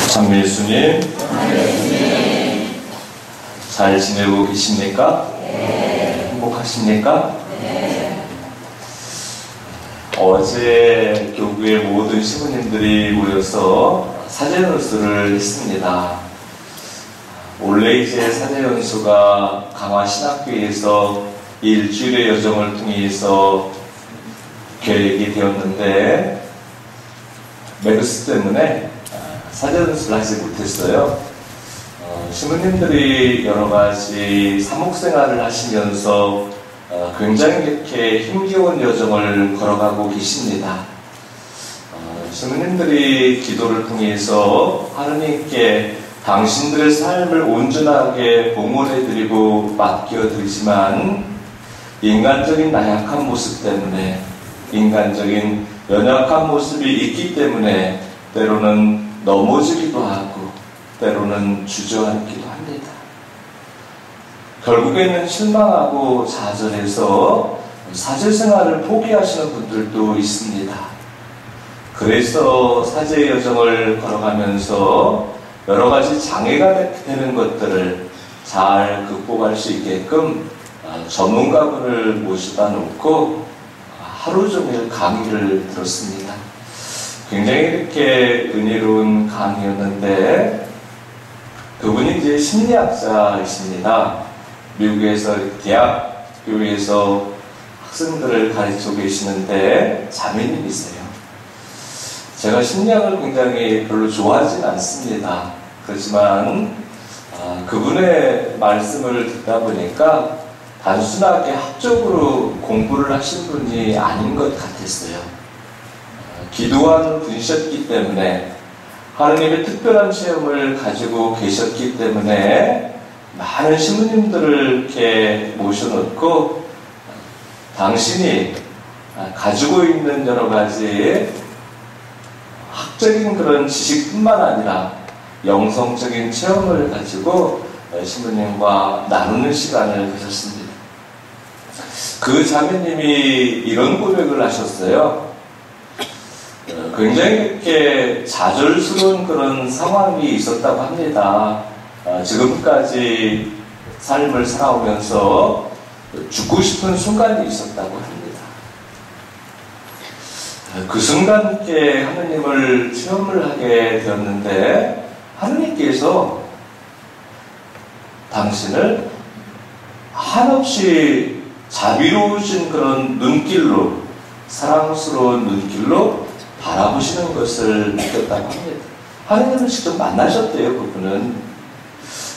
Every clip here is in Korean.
참 예수님, 잘 지내고 계십니까? 네. 행복하십니까? 네. 어제 교구의 모든 시부님들이 모여서 사제연수를 했습니다. 원래 이제 사제연수가 강화신학교에서 일주일의 여정을 통해서 계획이 되었는데 메르스 때문에 사제연수를 하지 못했어요. 시부님들이 여러 가지 사목생활을 하시면서 굉장히 이렇게 힘겨운 여정을 걸어가고 계십니다. 시부님들이 기도를 통해서 하느님께 당신들의 삶을 온전하게 봉헌해드리고 맡겨드리지만 인간적인 나약한 모습 때문에, 인간적인 연약한 모습이 있기 때문에 때로는 넘어지기도 하고 때로는 주저앉기도 합니다. 결국에는 실망하고 좌절해서 사제생활을 포기하시는 분들도 있습니다. 그래서 사제의 여정을 걸어가면서 여러 가지 장애가 되는 것들을 잘 극복할 수 있게끔 전문가분을 모셔다 놓고 하루 종일 강의를 들었습니다. 굉장히 이렇게 은혜로운 강의였는데 그분이 이제 심리학자이십니다. 미국에서 대학교에서 학생들을 가르치고 계시는데 자매님이세요. 제가 심리학을 굉장히 별로 좋아하진 않습니다. 그렇지만 그분의 말씀을 듣다 보니까 단순하게 학적으로 공부를 하신 분이 아닌 것 같았어요. 기도하는 분이셨기 때문에 하느님의 특별한 체험을 가지고 계셨기 때문에 많은 신부님들을 이렇게 모셔놓고 당신이 가지고 있는 여러 가지 학적인 그런 지식뿐만 아니라 영성적인 체험을 가지고 신부님과 나누는 시간을 가졌습니다. 그 자매님이 이런 고백을 하셨어요. 굉장히 이렇게 좌절스러운 그런 상황이 있었다고 합니다. 지금까지 삶을 살아오면서 죽고 싶은 순간이 있었다고 합니다. 그 순간께 하느님을 체험을 하게 되었는데 하느님께서 당신을 한없이 자비로우신 그런 눈길로, 사랑스러운 눈길로 바라보시는 것을 느꼈다고 합니다. 하느님을 직접 만나셨대요, 그분은.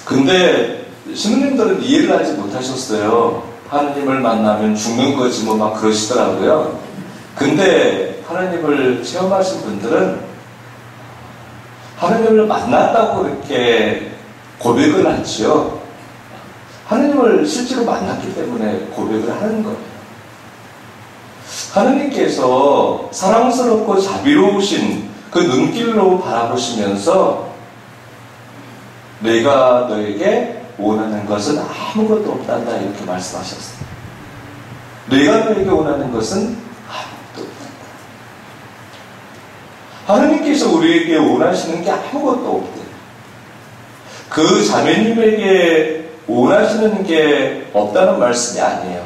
근데 신부님들은 이해를 하지 못하셨어요. 하느님을 만나면 죽는 거지 뭐 막 그러시더라고요. 근데 하느님을 체험하신 분들은 하느님을 만났다고 그렇게 고백을 하지요. 하느님을 실제로 만났기 때문에 고백을 하는 거예요. 하느님께서 사랑스럽고 자비로우신 그 눈길로 바라보시면서 내가 너에게 원하는 것은 아무것도 없단다 이렇게 말씀하셨어요. 내가 너에게 원하는 것은 아무것도 없단다. 하느님께서 우리에게 원하시는 게 아무것도 없대. 그 자매님에게 원하시는 게 없다는 말씀이 아니에요.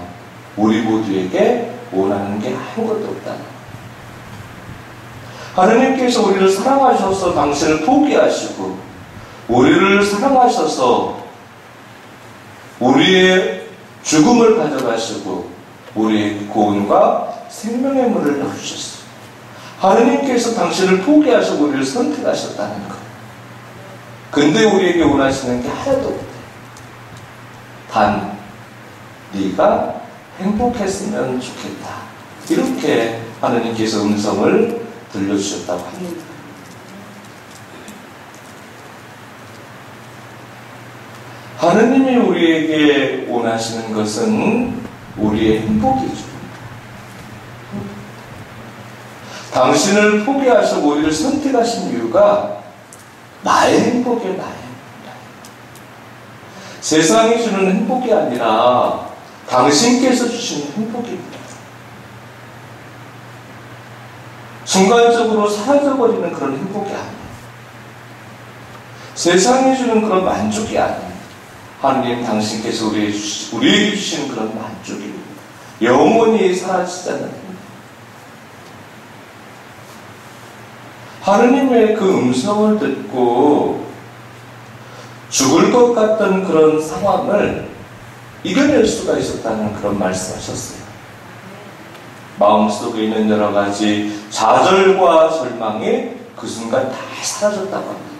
우리 모두에게 원하는 게 아무것도 없다. 하느님께서 우리를 사랑하셔서 당신을 포기하시고 우리를 사랑하셔서 우리의 죽음을 가져가시고 우리의 구원과 생명의 문을 열어주셨어요. 하느님께서 당신을 포기하시고 우리를 선택하셨다는 것. 근데 우리에게 원하시는 게 하나도 없대. 단 네가 행복했으면 좋겠다. 이렇게 하느님께서 음성을 들려주셨다고 합니다. 하느님이 우리에게 원하시는 것은 우리의 행복이죠. 당신을 포기하시고 우리를 선택하신 이유가 나의 행복이에요. 나의 행복. 세상이 주는 행복이 아니라 당신께서 주시는 행복입니다. 순간적으로 사라져버리는 그런 행복이 아니에요. 세상이 주는 그런 만족이 아닙니다. 하느님 당신께서 우리에게 주시는 그런 만족입니다. 영원히 사라지지 않는 겁니다. 하느님의 그 음성을 듣고 죽을 것 같던 그런 상황을 이겨낼 수가 있었다는 그런 말씀하셨어요. 마음속에 있는 여러 가지 좌절과 절망이 그 순간 다 사라졌다고 합니다.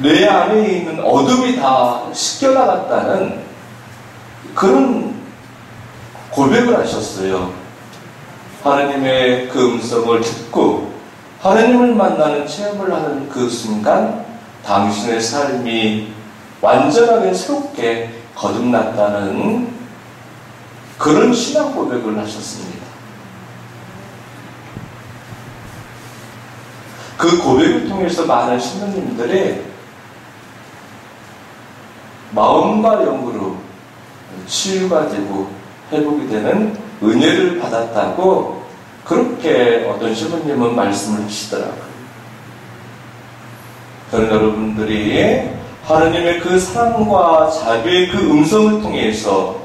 내 안에 있는 어둠이 다 씻겨나갔다는 그런 고백을 하셨어요. 하나님의 그 음성을 듣고 하나님을 만나는 체험을 하는 그 순간 당신의 삶이 완전하게 새롭게 거듭났다는 그런 신앙 고백을 하셨습니다. 그 고백을 통해서 많은 신부님들이 마음과 영으로 치유가 되고 회복이 되는 은혜를 받았다고 그렇게 어떤 신부님은 말씀을 하시더라고요. 저는 여러분들이 하나님의 그 사랑과 자비의 그 음성을 통해서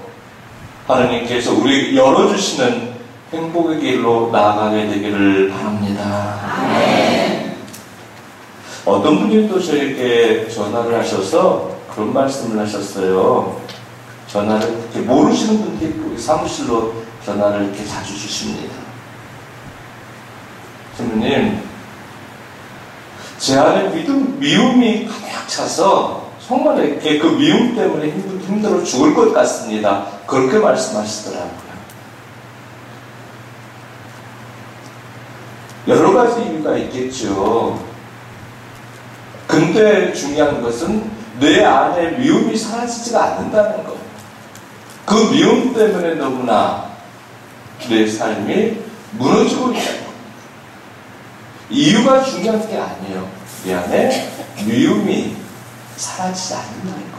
하나님께서 우리에게 열어주시는 행복의 길로 나아가게 되기를 바랍니다. 아멘. 어떤 분이 또 저에게 전화를 하셔서 그런 말씀을 하셨어요. 전화를 이렇게 모르시는 분들이 우리 사무실로 전화를 이렇게 자주 주십니다. 신부님, 제 안에 미움이 가득 차서 정말 이렇게 그 미움 때문에 힘들어 죽을 것 같습니다. 그렇게 말씀하시더라고요. 여러 가지 이유가 있겠죠. 근데 중요한 것은 내 안에 미움이 사라지지가 않는다는 것. 그 미움 때문에 너무나 내 삶이 무너지고 있다는 것. 이유가 중요한 게 아니에요. 내 안에 미움이 사라지지 않는다는 것.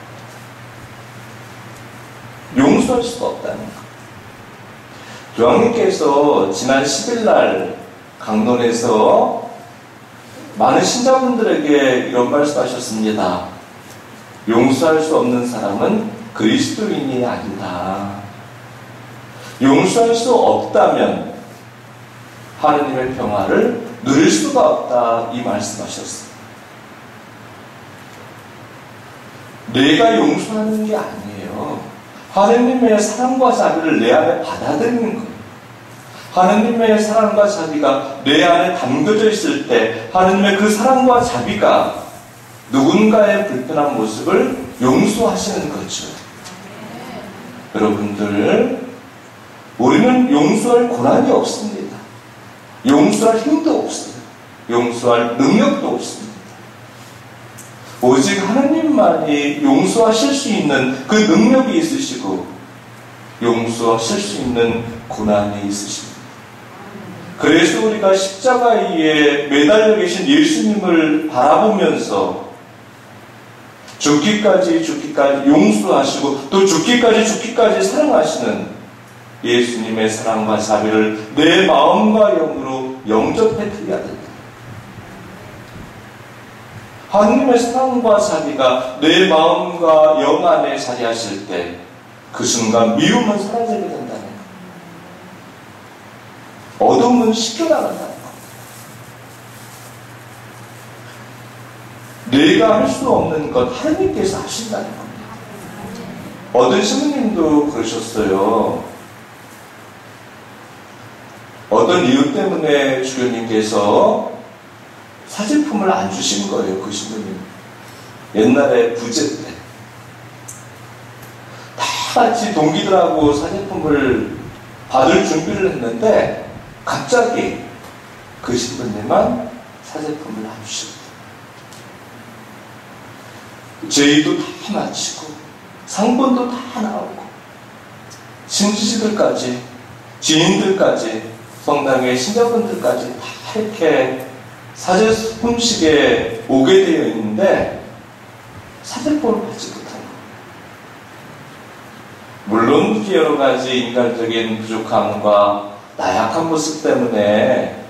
용서할 수가 없다는 것. 교황님께서 지난 10일날 강론에서 많은 신자분들에게 이런 말씀하셨습니다. 용서할 수 없는 사람은 그리스도인이 아니다. 용서할 수 없다면 하느님의 평화를 누릴 수가 없다. 이 말씀하셨어요. 내가 용서하는 게 아니에요. 하느님의 사랑과 자비를 내 안에 받아들이는 거예요. 하느님의 사랑과 자비가 내 안에 담겨져 있을 때 하느님의 그 사랑과 자비가 누군가의 불편한 모습을 용서하시는 거죠. 여러분들, 우리는 용서할 권한이 없습니다. 용서할 힘도 없습니다. 용서할 능력도 없습니다. 오직 하나님만이 용서하실 수 있는 그 능력이 있으시고 용서하실 수 있는 권한이 있으십니다. 그래서 우리가 십자가 위에 매달려 계신 예수님을 바라보면서 죽기까지 용서하시고 또 죽기까지 사랑하시는 예수님의 사랑과 자비를 내 마음과 영으로 영접해 드려야 됩니다. 하느님의 사랑과 자비가 내 마음과 영 안에 자리하실 때 그 순간 미움은 사라지게 된다는 것. 어둠은 씻겨나간다는 것. 내가 할 수 없는 것 하느님께서 하신다는 겁니다. 어떤 신부님도 그러셨어요. 어떤 이유 때문에 주교님께서 사제품을 안 주신 거예요. 그 신부님. 옛날에 부재 때. 다 같이 동기들하고 사제품을 받을 준비를 했는데 갑자기 그 신부님만 사제품을 안 주셨어요. 제의도 다 마치고 상본도 다 나오고 신지시들까지 지인들까지 성당의 신자분들까지 다 이렇게 사제품식에 오게 되어 있는데 사제품을 받지 못하는 거예요. 물론 여러 가지 인간적인 부족함과 나약한 모습 때문에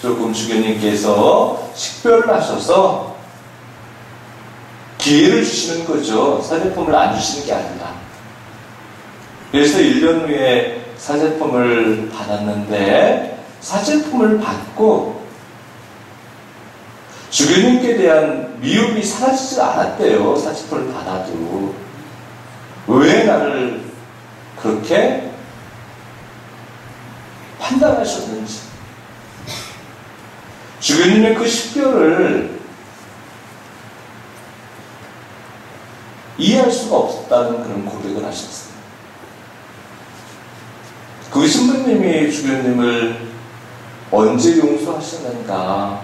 조금 주교님께서 식별을 하셔서 기회를 주시는 거죠. 사제품을 안 주시는 게 아니라. 그래서 1년 후에 사제품을 받았는데 사제품을 받고 주교님께 대한 미움이 사라지지 않았대요. 사제품을 받아도. 왜 나를 그렇게 판단하셨는지. 주교님의 그 식별을 이해할 수가 없었다는 그런 고백을 하셨어요. 그 신부님이 주교님을 언제 용서하셨는가?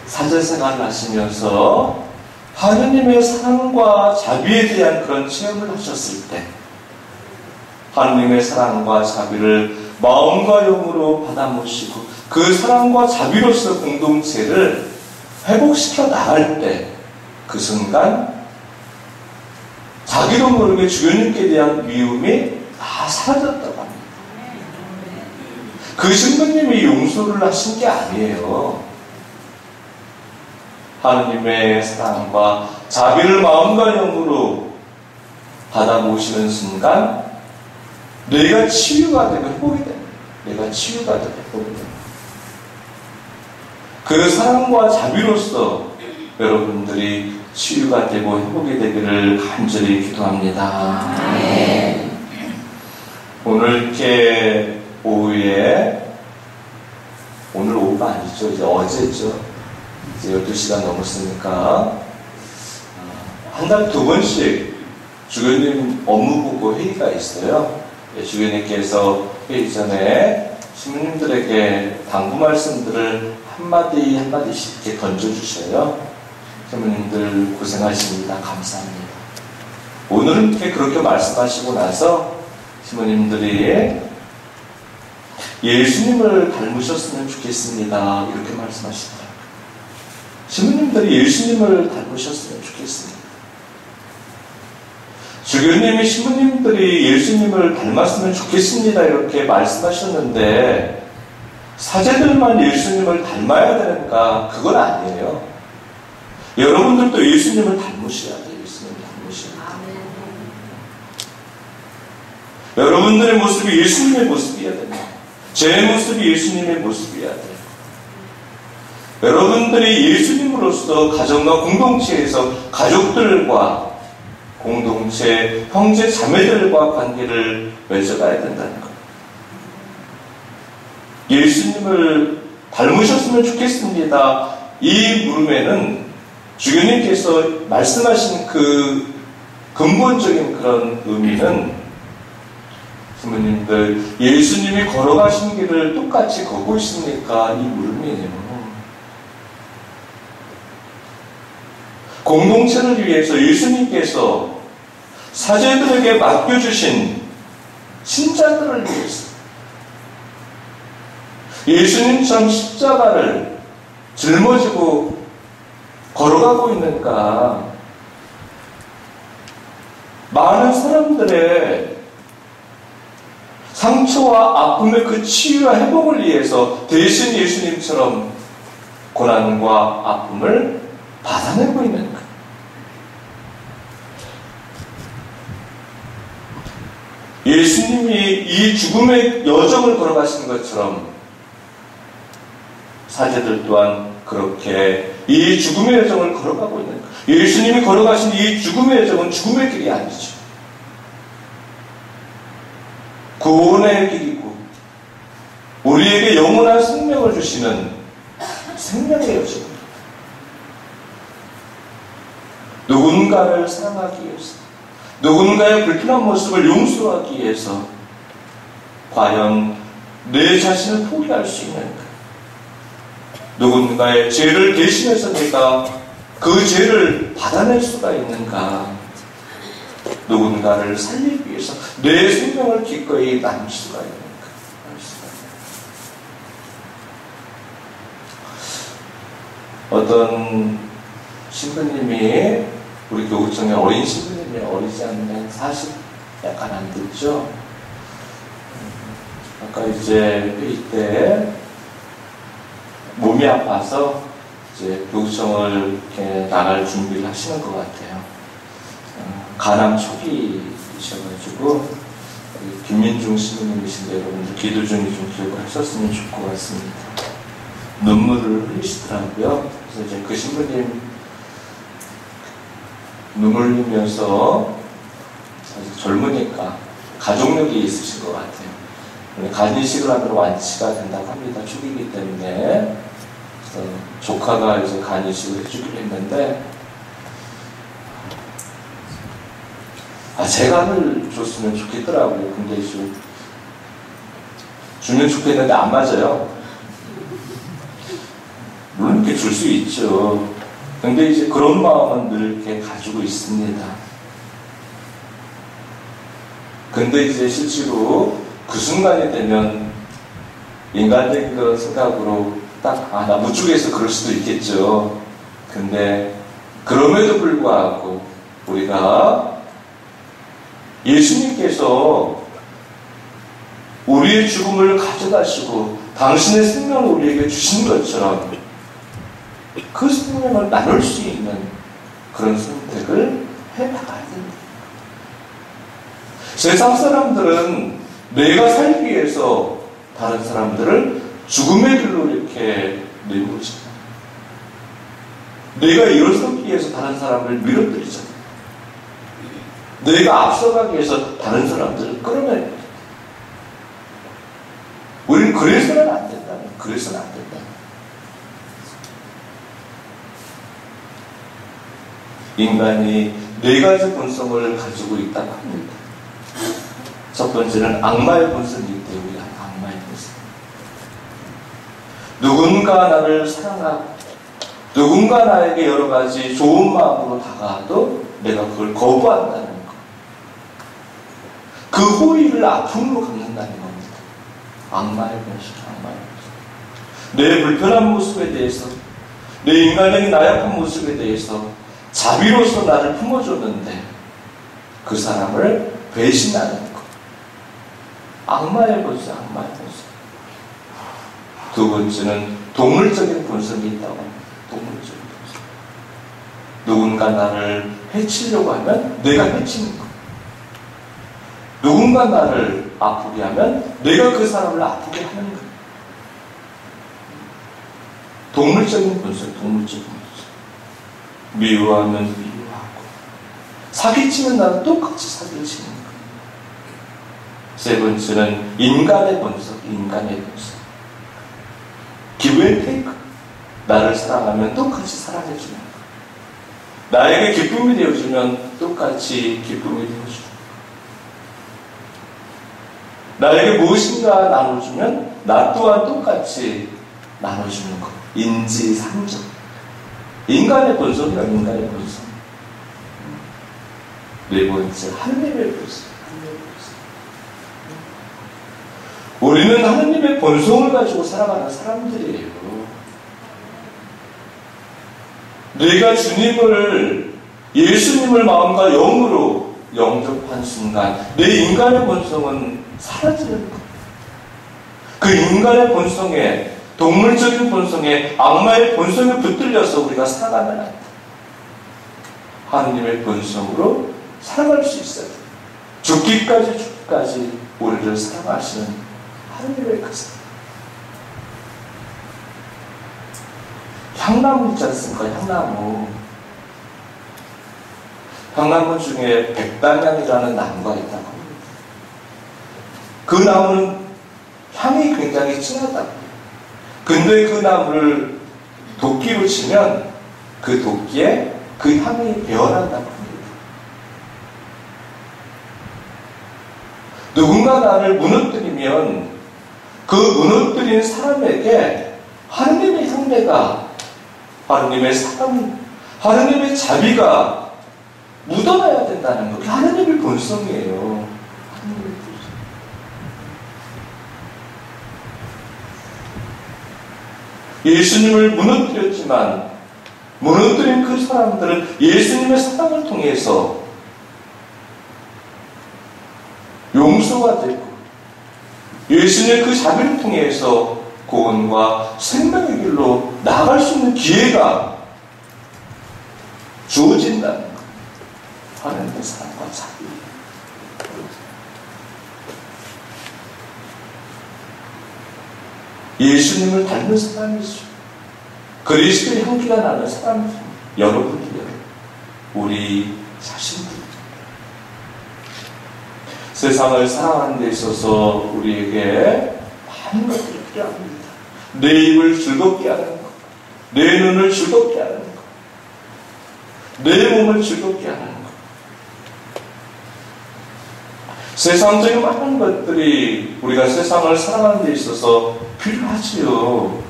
사제생활을 하시면서 하느님의 사랑과 자비에 대한 그런 체험을 하셨을 때 하느님의 사랑과 자비를 마음과 영으로 받아 모시고 그 사랑과 자비로서 공동체를 회복시켜 나갈 때 그 순간 자기도 모르게 주교님께 대한 미움이 다 사라졌다고 합니다. 그 신부님이 용서를 하신 게 아니에요. 하느님의 사랑과 자비를 마음과 영으로 받아 모시는 순간 내가 치유가 되고 회복이 됩니다. 내가 치유가 되고 회복이 됩니다. 그 사랑과 자비로서 여러분들이 치유가 되고 회복이 되기를 간절히 기도합니다. 네. 오늘 이렇게 오후에, 오늘 오후가 아니죠. 이제 어제죠. 이제 12시가 넘었으니까 한 달 2번씩 주교님 업무보고 회의가 있어요. 주교님께서 회의 전에 신부님들에게 당부 말씀들을 한마디 한마디씩 이렇게 던져주셔요. 신부님들 고생하십니다. 감사합니다. 오늘은 이렇게 그렇게 말씀하시고 나서 신부님들이 예수님을 닮으셨으면 좋겠습니다. 이렇게 말씀하시더라고요. 신부님들이 예수님을 닮으셨으면 좋겠습니다. 주교님이 신부님들이 예수님을 닮았으면 좋겠습니다. 이렇게 말씀하셨는데 사제들만 예수님을 닮아야 되는가? 그건 아니에요. 여러분들도 예수님을 닮으셔야 돼요. 예수님을 닮으셔야 돼요. 여러분들의 모습이 예수님의 모습이어야 됩니다. 제 모습이 예수님의 모습이어야 돼요. 여러분들이 예수님으로서 가정과 공동체에서 가족들과 공동체, 형제, 자매들과 관계를 맺어가야 된다는 것. 예수님을 닮으셨으면 좋겠습니다. 이 물음에는 주교님께서 말씀하신 그 근본적인 그런 의미는 부모님들 예수님이 걸어가신 길을 똑같이 걷고 있습니까? 이 물음이에요. 공동체를 위해서 예수님께서 사제들에게 맡겨주신 신자들을 위해서 예수님처럼 십자가를 짊어지고 걸어가고 있는가? 많은 사람들의 상처와 아픔의 그 치유와 회복을 위해서 대신 예수님처럼 고난과 아픔을 받아내고 있는가? 예수님이 이 죽음의 여정을 걸어가신 것처럼 사제들 또한 그렇게 이 죽음의 여정을 걸어가고 있는 거예요. 예수님이 걸어가신 이 죽음의 여정은 죽음의 길이 아니죠. 구원의 길이고 우리에게 영원한 생명을 주시는 생명의 여정입니다. 누군가를 사랑하기 위해서 누군가의 불편한 모습을 용서하기 위해서 과연 내 자신을 포기할 수 있는가? 누군가의 죄를 대신해서 내가 그 죄를 받아낼 수가 있는가? 누군가를 살리기 위해서 내 생명을 기꺼이 나눌 수가 있는가? 어떤 신부님이 우리 교구청에 어린 신부님이 어리지 않는 40 약간 안 됐죠? 아까 이제 회의 때 몸이 아파서 이제 교구청을 이렇게 나갈 준비를 하시는 것 같아요. 간암 초기이셔가지고 김민중 시민님이신데 여러분들 기도 중에 좀 기억을 하셨으면 좋을 것 같습니다. 눈물을 흘리시더라고요. 그래서 이제 그 신부님 눈물 흘리면서 아직 젊으니까 가족력이 있으신 것 같아요. 간이식을 하면 완치가 된다고 합니다. 초기이기 때문에. 그래서 조카가 이제 간이식을 해주기로 했는데, 제 간을 줬으면 좋겠더라고요. 근데 이제 주면 좋겠는데 안 맞아요. 물론 이렇게 줄 수 있죠. 근데 이제 그런 마음은 늘 이렇게 가지고 있습니다. 근데 이제 실제로 그 순간이 되면 인간적인 그런 생각으로 딱, 나 무쪽에서 그럴 수도 있겠죠. 근데 그럼에도 불구하고 우리가 예수님께서 우리의 죽음을 가져가시고 당신의 생명을 우리에게 주신 것처럼 그 생명을 나눌 수 있는 그런 선택을 해나가야 됩니다. 세상 사람들은 내가 살기 위해서 다른 사람들을 죽음의 길로 이렇게 내모르잖아요. 내가 일어서기 위해서 다른 사람을 밀어뜨리잖아요. 내가 앞서가기 위해서 다른 사람들을 끌어내야 됩니다. 우리는 그래서는 안 된다는, 그래서는 안 된다는. 인간이 네 가지 본성을 가지고 있다고 합니다. 첫 번째는 악마의 본성이기 때문에 악마의 본성. 누군가 나를 사랑하고 누군가 나에게 여러 가지 좋은 마음으로 다가와도 내가 그걸 거부한다는 것. 그 호의를 아픔으로 갚는다는 겁니다. 악마의 본성, 악마의 본성. 내 불편한 모습에 대해서, 내 인간적인 나약한 모습에 대해서 자비로서 나를 품어줬는데 그 사람을 배신하는 것. 악마의 본성, 악마의 본성. 두 번째는 동물적인 본성이 있다고 합니다. 동물적인 본성. 누군가 나를 해치려고 하면 내가 해치는 것. 누군가 나를 아프게 하면 내가 그 사람을 아프게 하는 것. 동물적인 본성, 동물적인 본성. 미워하면 미워하고 사기치면 나도 똑같이 사기치는 것. 세 번째는 인간의 본성, 인간의 본성. give and take. 나를 사랑하면 똑같이 사랑해주는 것. 나에게 기쁨이 되어주면 똑같이 기쁨이 되어주는 것. 나에게 무엇인가 나눠주면 나 또한 똑같이 나눠주는 것. 인지상정. 인간의 본성이라 인간의 본성. 네 번째, 하느님의 본성. 우리는 하느님의 본성을 가지고 살아가는 사람들이에요. 내가 주님을, 예수님을 마음과 영으로 영접한 순간 내 인간의 본성은 사라지는 것. 그 인간의 본성에, 동물적인 본성에, 악마의 본성에 붙들려서 우리가 살아가면 안 돼. 하느님의 본성으로 살아갈 수 있어요. 죽기까지 우리를 사랑하시는 하느님의 그 사랑. 향나무 있지 않습니까? 향나무. 향나무 중에 백단향이라는 나무가 있다고 합니다. 그 나무는 향이 굉장히 진하다고. 근데 그 나무를 도끼로 치면 그 도끼에 그 향이 배어난다고 합니다. 누군가 나를 무너뜨리면 그 무너뜨린 사람에게 하느님의 향내가, 하느님의 사랑, 하느님의 자비가 묻어나야 된다는 것. 그게 하느님의 본성이에요. 하느님의 본성. 예수님을 무너뜨렸지만 무너뜨린 그 사람들은 예수님의 사랑을 통해서 용서가 되고 예수님의 그 자비를 통해서 구원과 생명의 길로 나아갈 수 있는 기회가 주어진다는 것. 하나님의 사랑과 자비. 예수님을 닮는 사람이죠. 그리스도의 향기가 나는 사람이죠. 여러분이요. 우리 자신들. 세상을 사랑하는 데 있어서 우리에게 많은 것들이 필요합니다. 내 입을 즐겁게 하는 것, 내 눈을 즐겁게 하는 것, 내 몸을 즐겁게 하는 것. 세상적인 많은 것들이 우리가 세상을 사랑하는 데 있어서 필요하지요.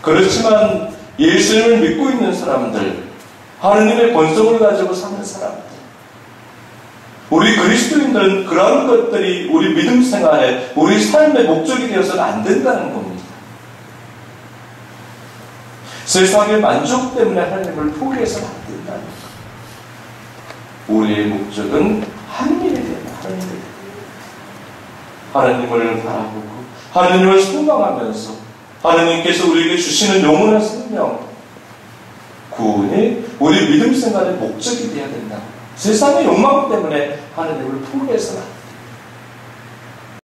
그렇지만 예수님을 믿고 있는 사람들, 하느님의 본성을 가지고 사는 사람들, 우리 그리스도인들은 그런 것들이 우리 믿음 생활에, 우리 삶의 목적이 되어서는 안 된다는 겁니다. 세상의 만족 때문에 하나님을 포기해서는 안 된다는 것. 우리의 목적은 하느님에 대한 하나님을 바라보고 하나님을 소망하면서 하나님께서 우리에게 주시는 영원한 생명, 구원이 우리 믿음 생활의 목적이 되어야 된다. 세상의 욕망 때문에 하나님을 포기해서는 안 된다.